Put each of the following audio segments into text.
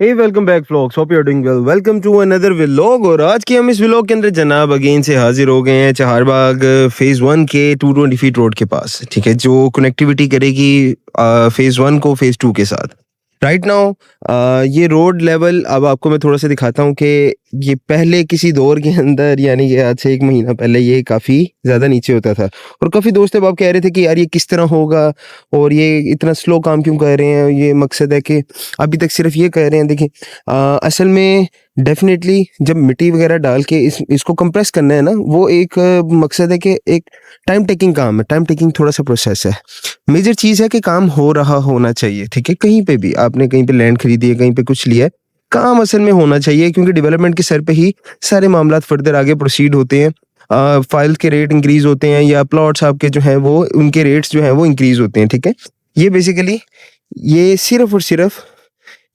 Hey welcome back vlogs, hope you are doing well. Welcome to another vlog. और आज की हम इस व्लॉग के अंदर जनाब अगेन से हाजिर हो गए हैं चहारबाग फेज 1 के 220 फीट रोड के पास, ठीक है, जो कनेक्टिविटी करेगी फेज 1 को फेज 2 के साथ। राइट नाउ ये रोड लेवल अब आपको मैं थोड़ा सा दिखाता हूँ कि ये पहले किसी दौर के अंदर, यानी कि आज से 1 महीना पहले, ये काफ़ी ज़्यादा नीचे होता था। और काफ़ी दोस्त अब आप कह रहे थे कि यार ये किस तरह होगा और ये इतना स्लो काम क्यों कर रहे हैं। ये मकसद है कि अभी तक सिर्फ ये कह रहे हैं, देखिए असल में डेफिनेटली जब मिट्टी वगैरह डाल के इसको कंप्रेस करना है ना, वो एक मकसद है कि एक टाइम टेकिंग काम है, टाइम टेकिंग थोड़ा सा प्रोसेस है। मेजर चीज़ है कि काम हो रहा होना चाहिए, ठीक है। कहीं पे भी आपने कहीं पे लैंड खरीदी है, कहीं पे कुछ लिया है, काम असल में होना चाहिए, क्योंकि डेवलपमेंट के सर पे ही सारे मामला फर्दर आगे प्रोसीड होते हैं। फाइल के रेट इंक्रीज होते हैं या प्लॉट्स आपके जो हैं वो उनके रेट्स जो हैं वो इंक्रीज होते हैं, ठीक है। ये बेसिकली ये सिर्फ और सिर्फ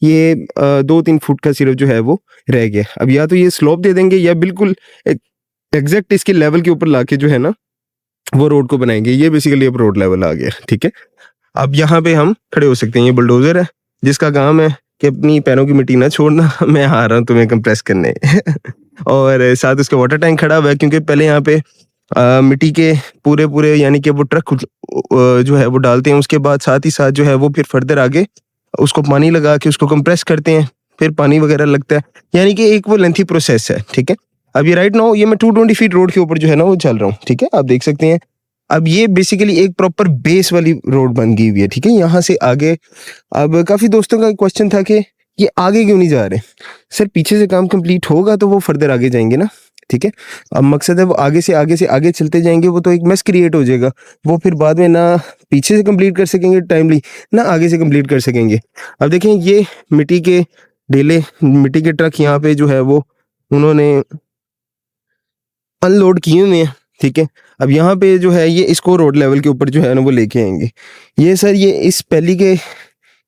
ये 2-3 फुट का सिर्फ जो है वो रह गया। अब या तो ये स्लोप दे देंगे या बिल्कुल एग्जैक्ट इसके लेवल के ऊपर लाके जो है ना वो रोड को बनाएंगे। ये बेसिकली अब रोड लेवल आ गया, ठीक है। अब यहाँ पे हम खड़े हो सकते हैं। ये बुलडोजर है जिसका काम है कि अपनी पैरों की मिट्टी ना छोड़ना, मैं आ रहा हूँ तुम्हें कंप्रेस करने और साथ उसका वाटर टैंक खड़ा हुआ है, क्योंकि पहले यहाँ पे मिट्टी के पूरे पूरे यानी कि वो ट्रक जो है वो डालते हैं, उसके बाद साथ ही साथ जो है वो फिर फर्दर आगे उसको पानी लगा के उसको कंप्रेस करते हैं, फिर पानी वगैरह लगता है, यानी कि एक वो लेंथी प्रोसेस है, ठीक है। अब ये राइट नाउ ये मैं 220 फीट रोड के ऊपर जो है ना वो चल रहा हूँ, ठीक है, आप देख सकते हैं। अब ये बेसिकली एक प्रॉपर बेस वाली रोड बन गई हुई है, ठीक है। यहाँ से आगे अब काफ़ी दोस्तों का क्वेश्चन था कि ये आगे क्यों नहीं जा रहे। सर पीछे से काम कंप्लीट होगा तो वो फर्दर आगे जाएंगे ना, ठीक है। अब मकसद है वो आगे से आगे चलते जाएंगे, वो तो एक मेस क्रिएट हो जाएगा। वो फिर बाद में ना पीछे से कंप्लीट कर सकेंगे टाइमली, ना आगे से कंप्लीट कर सकेंगे। अब देखें ये मिट्टी के ढेले, मिट्टी के ट्रक यहाँ पे जो है वो उन्होंने अनलोड किए हुए हैं, ठीक है। अब यहाँ पे जो है ये इसको रोड लेवल के ऊपर जो है ना वो लेके आएंगे। ये सर ये इस पैली के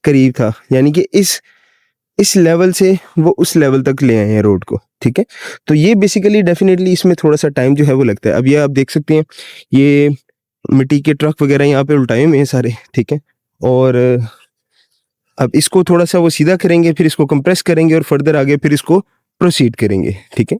करीब था, यानी कि इस लेवल से वो उस लेवल तक ले आए हैं रोड को, ठीक है। तो ये बेसिकली डेफिनेटली इसमें थोड़ा सा टाइम जो है वो लगता है। अब ये आप देख सकते हैं ये मिट्टी के ट्रक वगैरह यहाँ पे उल्टाए हुए हैं सारे, ठीक है। और अब इसको थोड़ा सा वो सीधा करेंगे, फिर इसको कंप्रेस करेंगे और फर्दर आगे फिर इसको प्रोसीड करेंगे, ठीक है।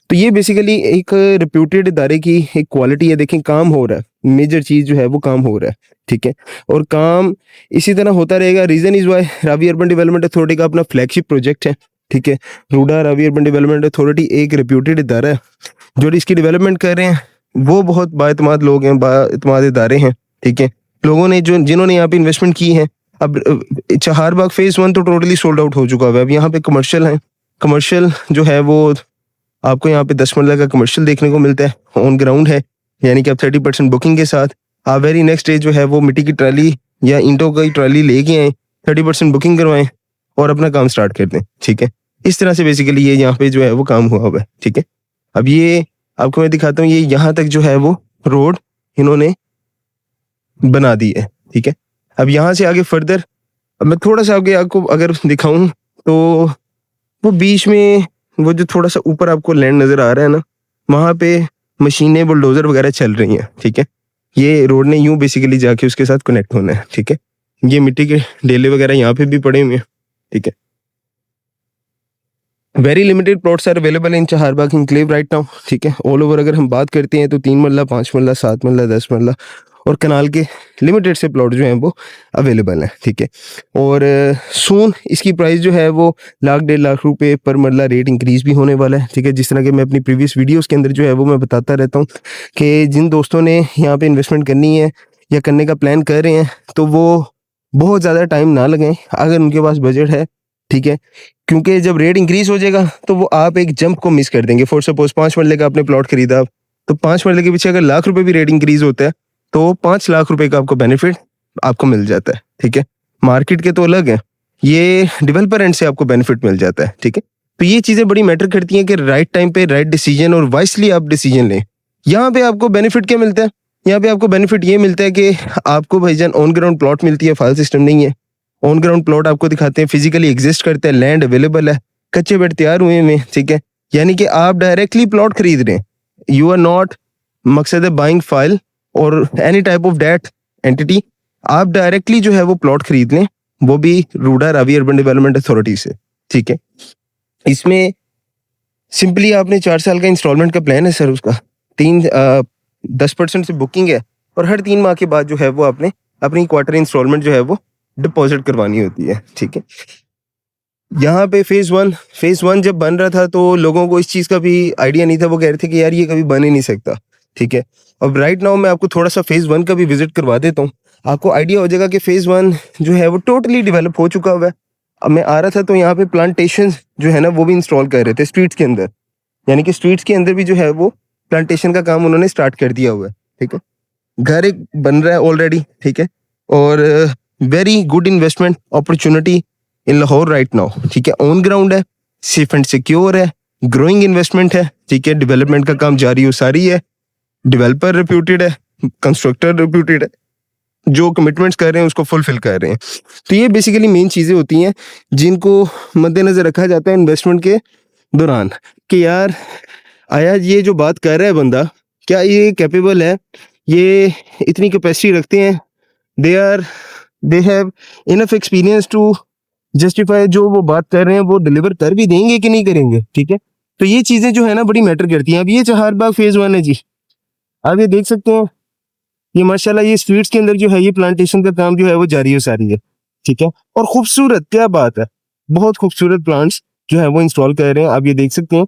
तो ये बेसिकली एक रिप्यूटेड इदारे की एक क्वालिटी है। देखें काम हो रहा है, मेजर चीज़ जो है वो काम हो रहा है, ठीक है। और काम इसी तरह होता रहेगा। Reason is why Ravi urban development authority का अपना फ्लैगशिप प्रोजेक्ट है, ठीक है। RUDA Ravi urban development authority एक रिप्यूटेड इदारा है जो इसकी डेवलपमेंट कर रहे हैं। वो बहुत बाएतमाद लोग हैं, बाएतमाद इदारे हैं, ठीक है। लोगों ने जिन्होंने यहाँ पे इन्वेस्टमेंट की है। अब चहारबाग फेज 1 तो टोटली सोल्ड आउट हो चुका है। अब यहाँ पे कमर्शियल है, कमर्शियल जो है वो आपको यहाँ पे 10 मरला का कमर्शियल देखने को मिलता है, ऑन ग्राउंड है, यानी कि आप 30% बुकिंग के साथ आप वेरी नेक्स्ट डे जो है वो मिट्टी की ट्राली या ईंटों की ट्राली लेके आए, 30% बुकिंग करवाएं और अपना काम स्टार्ट कर दें, ठीक है। इस तरह से बेसिकली ये यहाँ पे जो है वो काम हुआ हुआ है, ठीक है। अब ये आपको मैं दिखाता हूँ, ये यहाँ तक जो है वो रोड इन्होंने बना दी है, ठीक है। अब यहाँ से आगे फर्दर अब मैं थोड़ा सा आगे आपको अगर दिखाऊं तो वो बीच में वो जो थोड़ा सा ऊपर आपको लैंड नज़र आ रहा है ना, वहाँ पे मशीनें बुलडोज़र वगैरह चल रही हैं, ठीक है। ये रोड ने यूं बेसिकली जाके उसके साथ कनेक्ट होना है, ठीक है। ये मिट्टी के ढेले वगैरह यहाँ पे भी पड़े हुए हैं, ठीक है। Very limited plots are available in Chaharbagh enclave right now, ठीक है। ऑल ओवर अगर हम बात करते हैं तो 3 मरला, 5 मरला, 7 मरला, 10 मरला और कनाल के लिमिटेड से प्लॉट जो हैं वो अवेलेबल हैं, ठीक है। और सून इसकी प्राइस जो है वो 1,00,000-1.5 लाख रुपए पर मरला रेट इंक्रीज़ भी होने वाला है, ठीक है। जिस तरह के मैं अपनी प्रीवियस वीडियोस के अंदर जो है वो मैं बताता रहता हूँ कि जिन दोस्तों ने यहाँ पे इन्वेस्टमेंट करनी है या करने का प्लान कर रहे हैं तो वो बहुत ज़्यादा टाइम ना लगाएं अगर उनके पास बजट है, ठीक है। क्योंकि जब रेट इंक्रीज हो जाएगा तो वो आप एक जंप को मिस कर देंगे। फॉर सपोज 5 मरले का आपने प्लॉट खरीदा, तो 5 मरले के पीछे अगर लाख रुपए भी रेट इंक्रीज होता है तो 5 लाख रुपए का आपको बेनिफिट आपको मिल जाता है, ठीक है। मार्केट के तो अलग है, ये डेवलपर एंड से आपको बेनिफिट मिल जाता है, ठीक है। तो ये चीज़ें बड़ी मैटर करती हैं कि राइट टाइम पे राइट डिसीजन और वाइसली आप डिसीजन लें। यहाँ पे आपको बेनिफिट क्या मिलता है? यहाँ पे आपको बेनिफिट ये मिलता है कि आपको भाईजान ऑन ग्राउंड प्लॉट मिलती है, फाइल सिस्टम नहीं है। ऑन ग्राउंड प्लॉट आपको दिखाते हैं, फिजिकली एग्जिस्ट करते हैं, लैंड अवेलेबल है, कच्चे बेड तैयार हुए हैं, ठीक है। यानी कि आप डायरेक्टली प्लॉट खरीद रहे हैं, यू आर नॉट मकसद है बाइंग फाइल और any type of debt entity. आप डायरेक्टली जो है वो प्लॉट खरीद लें, वो भी RUDA Ravi urban development authority से, ठीक है। इसमें सिंपली आपने 4 साल का इंस्टॉलमेंट का प्लान है सर उसका। 10% से बुकिंग है और हर 3 माह के बाद जो है वो आपने अपनी क्वार्टर इंस्टॉलमेंट जो है वो डिपॉज़िट करवानी होती है, ठीक है। यहाँ पे फ़ेज़ 1 जब बन रहा था तो लोगों को इस चीज़ का भी आइडिया नहीं था, वो कह रहे थे कि यार ये कभी बन ही नहीं सकता, ठीक है। अब राइट नाउ मैं आपको थोड़ा-सा फ़ेज़ 1 का भी विज़िट करवा देता हूँ। आपको आइडिया हो जाएगा कि फ़ेज़ 1 जो है वो टोटली डेवलप हो चुका हुआ है। अब मैं आ रहा था तो यहाँ पे प्लांटेशंस जो है ना वो भी इंस्टॉल कर रहे थे स्ट्रीट्स के अंदर। यानी कि स्ट्रीट्स के अंदर भी जो है वो प्लांटेशन का काम उन्होंने स्टार्ट कर दिया हुआ है, ठीक है। घर एक बन रहा है ऑलरेडी, ठीक है। और very good investment opportunity in Lahore right now, ठीक है। ऑन ग्राउंड है, सेफ एंड सिक्योर है, ग्रोइंग इन्वेस्टमेंट है, ठीक है। डेवलपमेंट का काम जारी और सारी है, डेवलपर रिप्यूटेड है, कंस्ट्रक्टर रिप्यूटेड है, जो कमिटमेंट्स कर रहे हैं उसको फुलफिल कर रहे हैं। तो ये बेसिकली मेन चीज़ें होती हैं जिनको मद्देनज़र रखा जाता है इन्वेस्टमेंट के दौरान कि यार आया ये जो बात कर रहा है बंदा, क्या ये कैपेबल है, ये इतनी कैपेसिटी रखते हैं, they have enough experience to justify जो वो बात कर रहे हैं वो डिलीवर कर भी देंगे कि नहीं करेंगे, ठीक है। तो ये चीज़ें जो है ना बड़ी मैटर करती हैं। अब ये चहारबाग फ़ेज़ 1 है जी, आप ये देख सकते हैं, ये माशाल्लाह ये स्ट्रीट्स के अंदर जो है ये प्लांटेशन का काम जो है वो जारी और सारी है, ठीक है। और खूबसूरत क्या बात है, बहुत खूबसूरत प्लांट्स जो है वो इंस्टॉल कर रहे हैं, आप ये देख सकते हैं।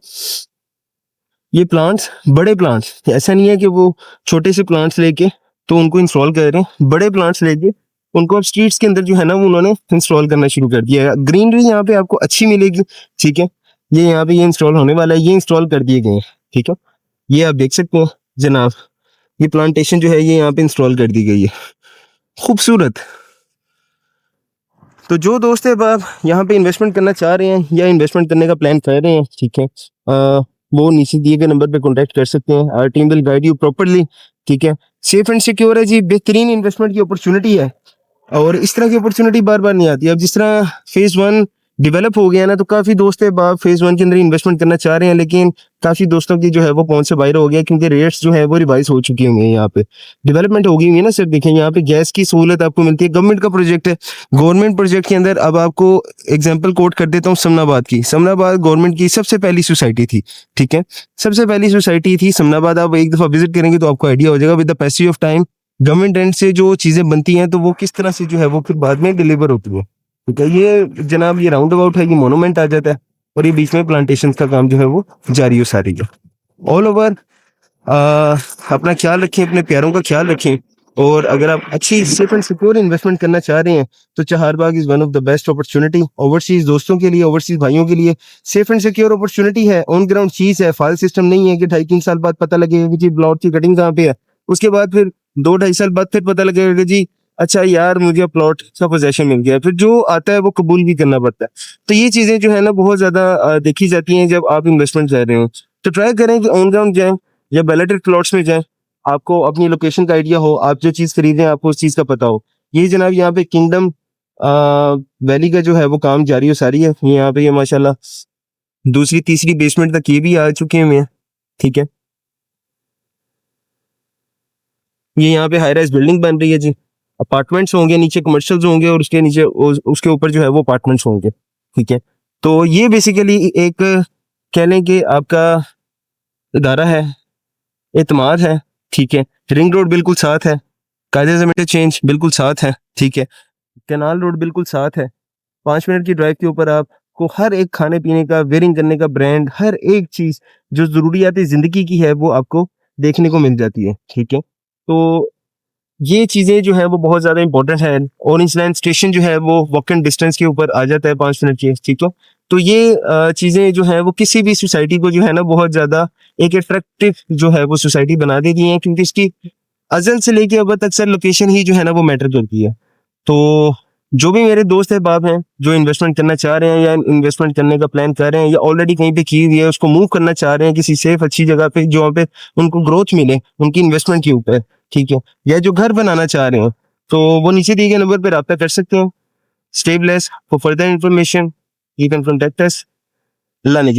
ये प्लांट्स बड़े प्लांट्स, ऐसा नहीं है कि वो छोटे से प्लांट्स लेके तो उनको इंस्टॉल कर रहे हैं, बड़े प्लांट्स लेके उनको अब स्ट्रीट्स के अंदर जो है ना वो उन्होंने इंस्टॉल करना शुरू कर दिया है। ग्रीनरी यहाँ पे आपको अच्छी मिलेगी, ठीक है। ये यहाँ पे ये इंस्टॉल होने वाला है, ये इंस्टॉल कर दिए गए हैं, ठीक है। ये आप देख सकते हैं जनाब, ये प्लांटेशन जो है ये यहाँ पे इंस्टॉल कर दी गई है, खूबसूरत। तो जो दोस्त है अब आप यहाँ पे इन्वेस्टमेंट करना चाह रहे हैं या इन्वेस्टमेंट करने का प्लान कर रहे हैं, ठीक है, वो नीचे दिए गए नंबर पे कॉन्टैक्ट कर सकते हैं। Our team will guide you properly, ठीक है। सेफ एंड सिक्योर है जी, बेहतरीन इन्वेस्टमेंट की अपॉर्चुनिटी है और इस तरह की अपॉर्चुनिटी बार बार नहीं आती। अब जिस तरह फ़ेज़ 1 डेवलप हो गया ना तो काफ़ी दोस्त है बाप फ़ेज़ 1 के अंदर इन्वेस्टमेंट करना चाह रहे हैं, लेकिन काफ़ी दोस्तों की जो है वो पहुंच से बाहर हो गया क्योंकि रेट्स जो है वो रिवाइज हो चुके होंगे। यहाँ पे डेवलपमेंट हो गई हुई है ना सर, देखें यहाँ पे गैस की सहूलत आपको मिलती है, गवर्नमेंट का प्रोजेक्ट है। गवर्नमेंट प्रोजेक्ट के अंदर अब आपको एग्जाम्पल कोट कर देता हूँ, समनाबाद की। समनाबाद गवर्नमेंट की सबसे पहली सोसाइटी थी, ठीक है, सबसे पहली सोसाइटी थी समनाबाद। आप एक दफ़ा विजिट करेंगे तो आपको आइडिया हो जाएगा with the passage of time government and से जो चीज़ें बनती हैं तो वो किस तरह से जो है वो फिर बाद में डिलीवर होती है, ठीक है। ये जनाब ये राउंड अबाउट है, ये मोनूमेंट आ जाता है और ये बीच में प्लांटेशन का काम जो है वो जारी हो सारी है। ऑल ओवर अपना ख्याल रखें, अपने प्यारों का ख्याल रखें और अगर आप अच्छी सेफ एंड सिक्योर इन्वेस्टमेंट करना चाह रहे हैं तो Chaharbagh is one of the best opportunity overseas दोस्तों के लिए, ओवरसीज़ भाइयों के लिए। सेफ एंड सिक्योर अपॉर्चुनिटी है, ऑन ग्राउंड चीज़ है, फाइल सिस्टम नहीं है कि 2.5-3 साल बाद पता लगेगा कि जी प्लॉट की कटिंग कहाँ पे है, उसके बाद फिर 2-2.5 साल बाद फिर पता लगेगा कि जी अच्छा यार मुझे प्लॉट का पोजेशन मिल गया, फिर जो आता है वो कबूल भी करना पड़ता है। तो ये चीज़ें जो है ना बहुत ज़्यादा देखी जाती हैं जब आप इन्वेस्टमेंट कर रहे हो। तो ट्राई करें कि ऑन ग्राउंड जाएँ या बैलेटेड प्लॉट्स में जाएँ, आपको अपनी लोकेशन का आइडिया हो, आप जो चीज़ खरीद रहे हैं आपको उस चीज़ का पता हो। ये जनाब यहाँ पे किंगडम वैली का जो है वो काम जारी हो सारी है। ये यहाँ पे ये माशाल्लाह दूसरी तीसरी बेसमेंट तक ये भी आ चुके हुए हैं, ठीक है। ये यहाँ पे हाई राइज बिल्डिंग बन रही है जी, अपार्टमेंट्स होंगे नीचे, कमर्शियल्स होंगे और उसके नीचे उसके ऊपर जो है वो अपार्टमेंट्स होंगे, ठीक है। तो ये बेसिकली एक कह लें कि आपका इदारा है, एतमाद है, ठीक है। रिंग रोड बिल्कुल साथ है, कायदे से इंटरचेंज बिल्कुल साथ है, ठीक है। कैनाल रोड बिल्कुल साथ है, 5 मिनट की ड्राइव के ऊपर आपको हर एक खाने पीने का, वेयरिंग करने का ब्रांड, हर एक चीज़ जो ज़रूरियात ज़िंदगी की है वो आपको देखने को मिल जाती है, ठीक है। तो ये चीज़ें जो है वो बहुत ज़्यादा इंपॉर्टेंट है। ऑरेंज लाइन स्टेशन जो है वो वॉकिंग डिस्टेंस के ऊपर आ जाता है 5 मिनट के, ठीक है। तो ये चीज़ें जो है वो किसी भी सोसाइटी को जो है ना बहुत ज़्यादा एक अट्रैक्टिव जो है वो सोसाइटी बना देती है क्योंकि इसकी अज़ल से लेके अब तक अक्सर लोकेशन ही जो है ना वो मैटर करती है। तो जो भी मेरे दोस्त अहबाब हैं जो इन्वेस्टमेंट करना चाह रहे हैं या इन्वेस्टमेंट करने का प्लान कर रहे हैं या ऑलरेडी कहीं पे की हुई है उसको मूव करना चाह रहे हैं किसी सेफ अच्छी जगह पे जहाँ पे उनको ग्रोथ मिले उनकी इन्वेस्टमेंट के ऊपर, ठीक है, या जो घर बनाना चाह रहे हैं तो वो नीचे दिए गए नंबर पर रब्ता कर सकते हैं। Stay blessed, for further information you can contact us. Allah ने